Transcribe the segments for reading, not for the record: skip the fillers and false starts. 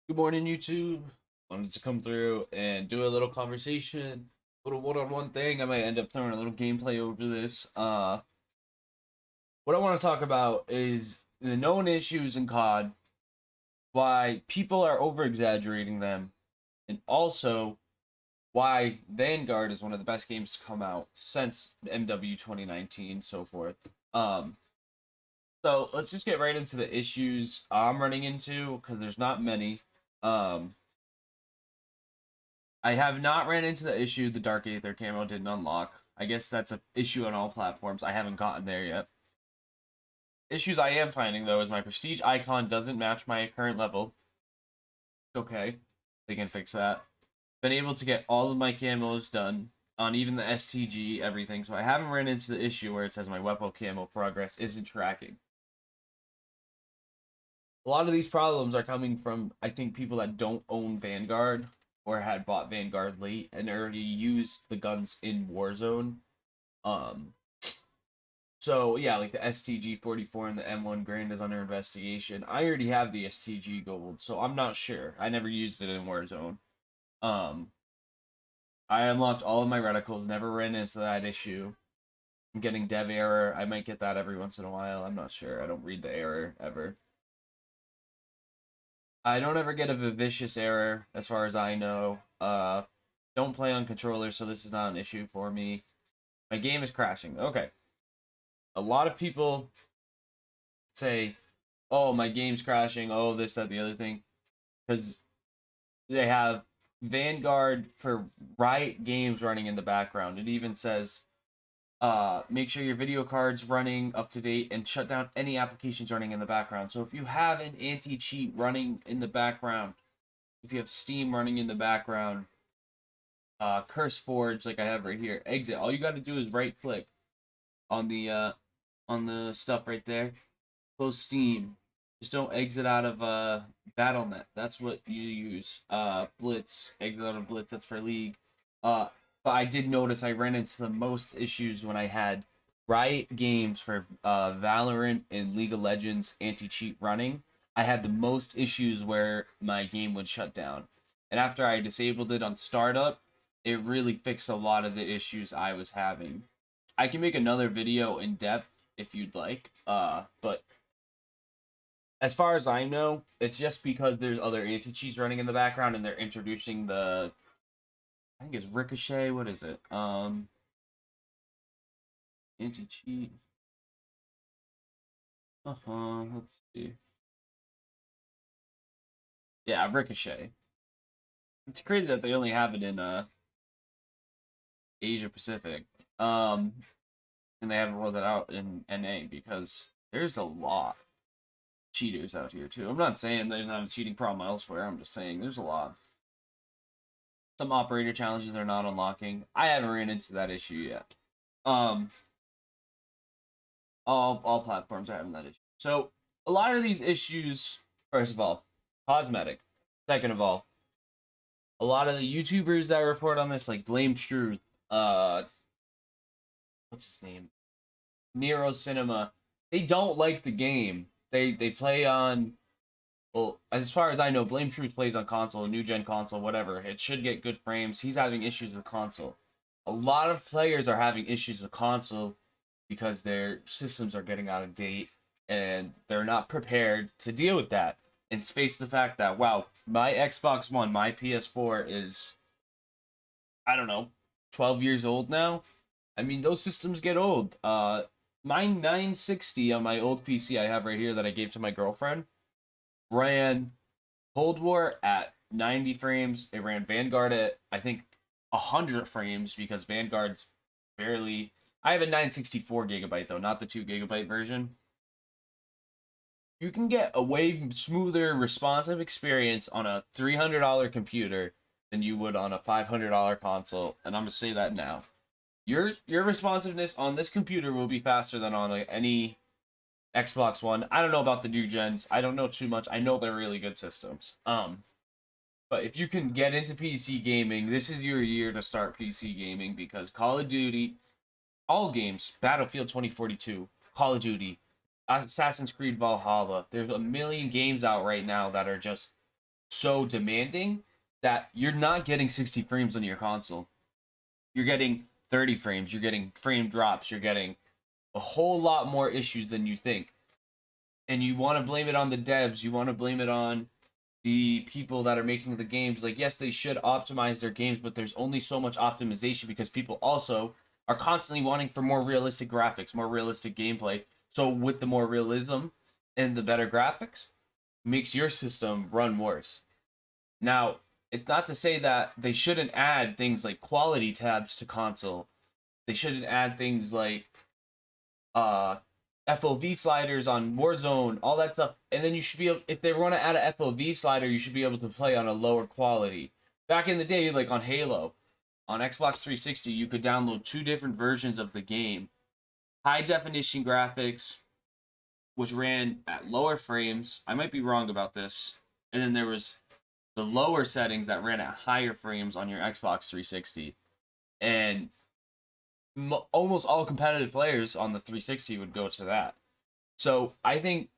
Good morning, YouTube. Wanted to come through and do a little conversation, little one-on-one thing. I might end up throwing a little gameplay over this. What I want to talk about is the known issues in COD, why people are over-exaggerating them, and also why Vanguard is one of the best games to come out since MW 2019, so forth. Um, so let's just get right into the issues I'm running into because there's not many. Um, I have not ran into the issue the Dark Aether camo didn't unlock. I guess that's an issue on all platforms. I haven't gotten there yet. Issues I am finding, though, is my prestige icon doesn't match my current level. Okay, they can fix that. Been able to get all of my camos done on even the STG, everything, so I haven't ran into the issue where it says my weapon camo progress isn't tracking. A lot of these problems are coming from, I think, people that don't own Vanguard or had bought Vanguard late and already used the guns in Warzone. Um, so yeah, like the STG 44 and the M1 Grand is under investigation. I already have the STG Gold, so I'm not sure. I never used it in Warzone. Um, I unlocked all of my reticles, never ran into that issue. I'm getting dev error. I might get that every once in a while. I'm not sure. I don't read the error ever. I don't ever get a vicious error as far as I know. Don't play on controller, so this is not an issue for me. My game is crashing. Okay. A lot of people say, "Oh, my game's crashing. Oh, this, that, the other thing," because they have Vanguard for Riot Games running in the background. It even says, make sure your video card's running up to date and shut down any applications running in the background." So if you have an anti-cheat running in the background, if you have Steam running in the background, Curse Forge like I have right here, exit. All you got to do is right click on the stuff right there. Close Steam. Just don't exit out of BattleNet. That's what you use. Blitz. Exit out of Blitz. That's for League. But I did notice I ran into the most issues when I had Riot Games for Valorant and League of Legends anti-cheat running. I had the most issues where my game would shut down. And after I disabled it on startup, it really fixed a lot of the issues I was having. I can make another video in depth if you'd like. But as far as I know, it's just because there's other anti-cheats running in the background and they're introducing the, I think it's Ricochet. What is it? Anti-cheat. Let's see. Yeah, Ricochet. It's crazy that they only have it in Asia Pacific. And they haven't rolled it out in NA because there's a lot of cheaters out here too. I'm not saying there's not a cheating problem elsewhere. I'm just saying there's a lot. Some operator challenges are not unlocking. I haven't ran into that issue yet. Um, all platforms are having that issue. So a lot of these issues, first of all, cosmetic. Second of all, a lot of the YouTubers that report on this, like Blame Truth, what's his name? Nero Cinema, they don't like the game. They play on, well, as far as I know, Blame Truth plays on console, new gen console, whatever. It should get good frames. He's having issues with console. A lot of players are having issues with console because their systems are getting out of date and they're not prepared to deal with that and face the fact that, wow, my Xbox One, my PS4 is, I don't know, 12 years old now. I mean, those systems get old. My 960 on my old PC I have right here that I gave to my girlfriend ran Cold War at 90 frames. It ran Vanguard at, I think, 100 frames because Vanguard's barely. I have a 964 gigabyte though, not the 2 gigabyte version. You can get a way smoother, responsive experience on a $300 computer than you would on a $500 console, and I'm gonna say that now. Your responsiveness on this computer will be faster than on any Xbox One. I don't know about the new gens. I don't know too much. I know they're really good systems. But if you can get into PC gaming, this is your year to start PC gaming because Call of Duty, all games, Battlefield 2042, Call of Duty, Assassin's Creed Valhalla. There's a million games out right now that are just so demanding that you're not getting 60 frames on your console. You're getting 30 frames, you're getting frame drops, you're getting a whole lot more issues than you think. And you want to blame it on the devs, you want to blame it on the people that are making the games. Like, yes, they should optimize their games, but there's only so much optimization because people also are constantly wanting for more realistic graphics, more realistic gameplay. So with the more realism and the better graphics, makes your system run worse. Now, it's not to say that they shouldn't add things like quality tabs to console. They shouldn't add things like uh FOV sliders on Warzone, all that stuff. And then you should be able, if they want to add a FOV slider, you should be able to play on a lower quality. Back in the day, like on Halo, on Xbox 360, you could download 2 different versions of the game. High definition graphics, which ran at lower frames. I might be wrong about this. And then there was the lower settings that ran at higher frames on your Xbox 360. And almost all competitive players on the 360 would go to that. So I think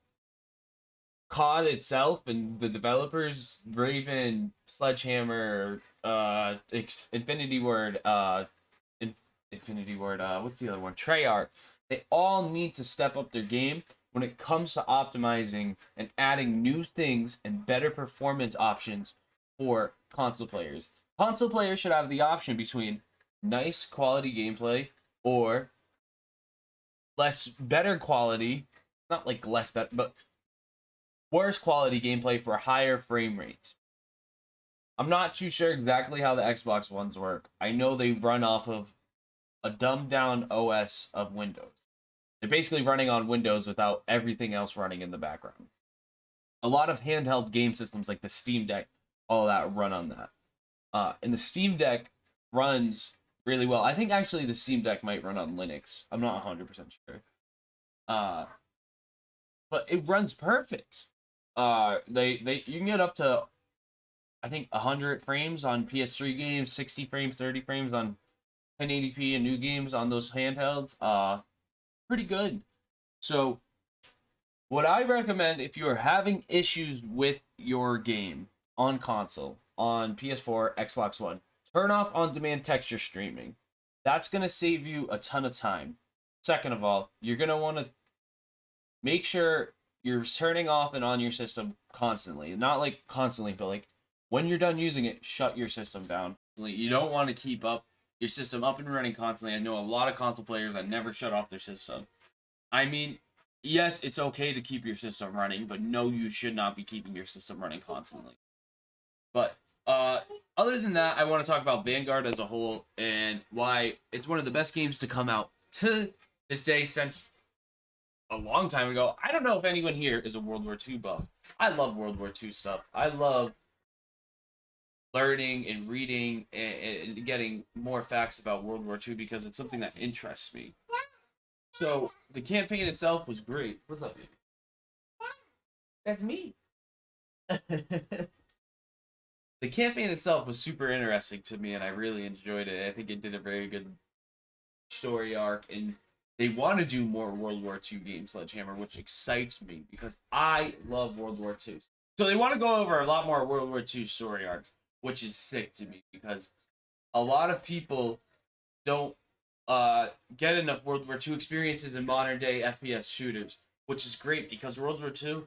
COD itself and the developers, Raven, Sledgehammer, Infinity Word, Infinity Word, what's the other one? Treyarch. They all need to step up their game when it comes to optimizing and adding new things and better performance options for console players. Console players should have the option between nice quality gameplay or better quality, not like less better, but worse quality gameplay for higher frame rates. I'm not too sure exactly how the Xbox Ones work. I know they run off of a dumbed down OS of Windows. They're basically running on Windows without everything else running in the background. A lot of handheld game systems like the Steam Deck, all that run on that. And the Steam Deck runs really well. I think actually the Steam Deck might run on Linux. I'm not 100% sure. But it runs perfect. They you can get up to I think 100 frames on PS3 games, 60 frames, 30 frames on 1080p and new games on those handhelds. Pretty good. So what I recommend if you are having issues with your game on console, on PS4, Xbox One, turn off on-demand texture streaming. That's going to save you a ton of time. Second of all, you're going to want to make sure you're turning off and on your system constantly. Not like constantly, but like when you're done using it, shut your system down. You don't want to keep up your system up and running constantly. I know a lot of console players that never shut off their system. I mean, yes, it's okay to keep your system running, but no, you should not be keeping your system running constantly. But other than that, I want to talk about Vanguard as a whole and why it's one of the best games to come out to this day since a long time ago. I don't know if anyone here is a World War II buff. I love World War II stuff. I love learning and reading and getting more facts about World War II because it's something that interests me. So the campaign itself was great. What's up, baby? That's me. The campaign itself was super interesting to me, and I really enjoyed it. I think it did a very good story arc, and they want to do more World War II games, Sledgehammer, which excites me because I love World War II. So they want to go over a lot more World War II story arcs, which is sick to me because a lot of people don't get enough World War II experiences in modern day FPS shooters, which is great because World War II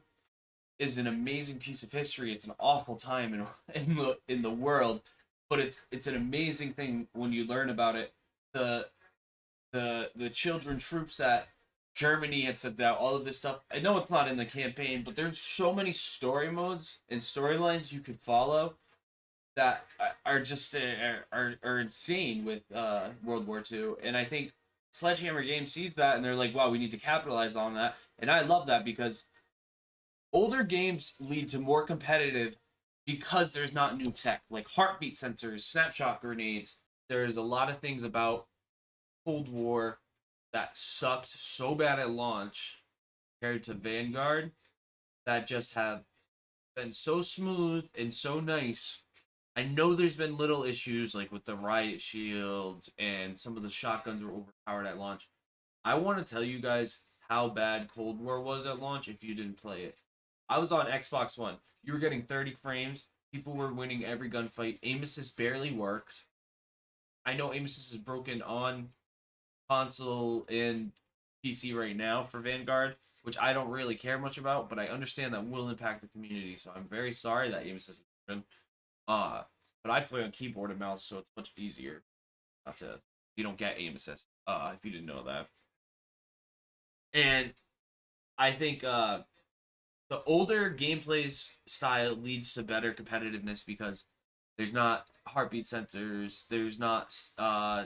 is an amazing piece of history. It's an awful time in the world, but it's an amazing thing when you learn about it. The children troops that Germany had sent out, all of this stuff. I know it's not in the campaign, but there's so many story modes and storylines you could follow that are just are insane with World War II. And I think Sledgehammer Games sees that and they're like, wow, we need to capitalize on that. And I love that because older games lead to more competitive because there's not new tech like heartbeat sensors, snapshot grenades. There's a lot of things about Cold War that sucked so bad at launch compared to Vanguard that just have been so smooth and so nice. I know there's been little issues like with the riot shields and some of the shotguns were overpowered at launch. I want to tell you guys how bad Cold War was at launch if you didn't play it. I was on Xbox One. You were getting 30 frames. People were winning every gunfight. Aim assist barely worked. I know aim assist is broken on console and PC right now for Vanguard, which I don't really care much about, but I understand that will impact the community. So I'm very sorry that aim assist is broken. But I play on keyboard and mouse, so it's much easier. Not to you don't get aim assist. If you didn't know that. And I think the older gameplay style leads to better competitiveness because there's not heartbeat sensors, there's not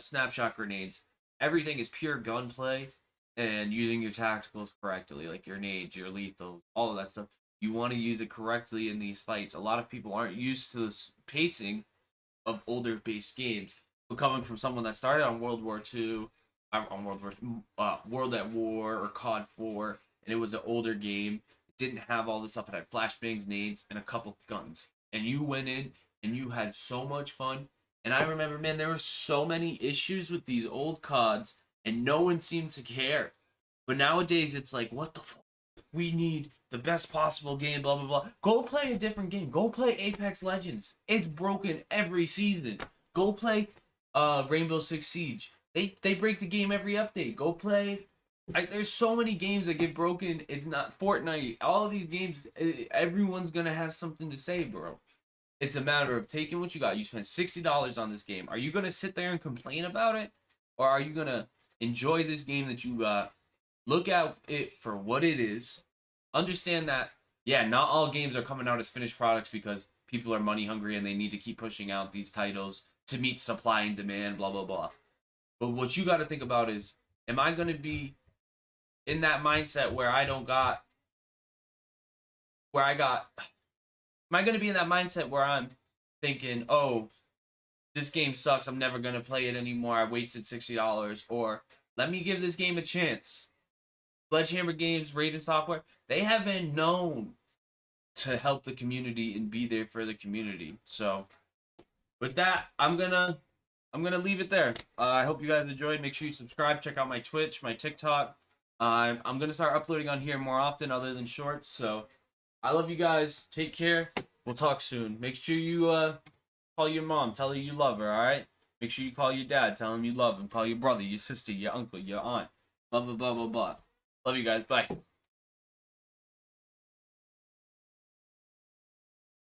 snapshot grenades. Everything is pure gunplay and using your tacticals correctly, like your nades, your lethals, all of that stuff. You want to use it correctly in these fights. A lot of people aren't used to this pacing of older based games. But coming from someone that started on World War II, World at War or COD 4, and it was an older game. It didn't have all this stuff. It had flashbangs, nades, and a couple guns. And you went in and you had so much fun. And I remember, man, there were so many issues with these old CODs, and no one seemed to care. But nowadays, it's like, what the fuck? We need the best possible game, blah, blah, blah. Go play a different game. Go play Apex Legends. It's broken every season. Go play Rainbow Six Siege. They break the game every update. Go play. There's so many games that get broken. It's not Fortnite. All of these games, everyone's going to have something to say, bro. It's a matter of taking what you got. You spent $60 on this game. Are you going to sit there and complain about it? Or are you going to enjoy this game that you got? Look at it for what it is. Understand that, yeah, not all games are coming out as finished products because people are money hungry and they need to keep pushing out these titles to meet supply and demand, blah, blah, blah. But what you got to think about is, am I going to be in that mindset where am I going to be in that mindset where I'm thinking, oh, this game sucks, I'm never going to play it anymore, I wasted $60, or let me give this game a chance. Sledgehammer Games, Raiden Software, they have been known to help the community and be there for the community. So, with that, I'm gonna leave it there. I hope you guys enjoyed. Make sure you subscribe. Check out my Twitch, my TikTok. I'm gonna start uploading on here more often, other than shorts. So, I love you guys. Take care. We'll talk soon. Make sure you call your mom. Tell her you love her. All right. Make sure you call your dad. Tell him you love him. Call your brother, your sister, your uncle, your aunt. Blah blah blah blah blah. Love you guys. Bye.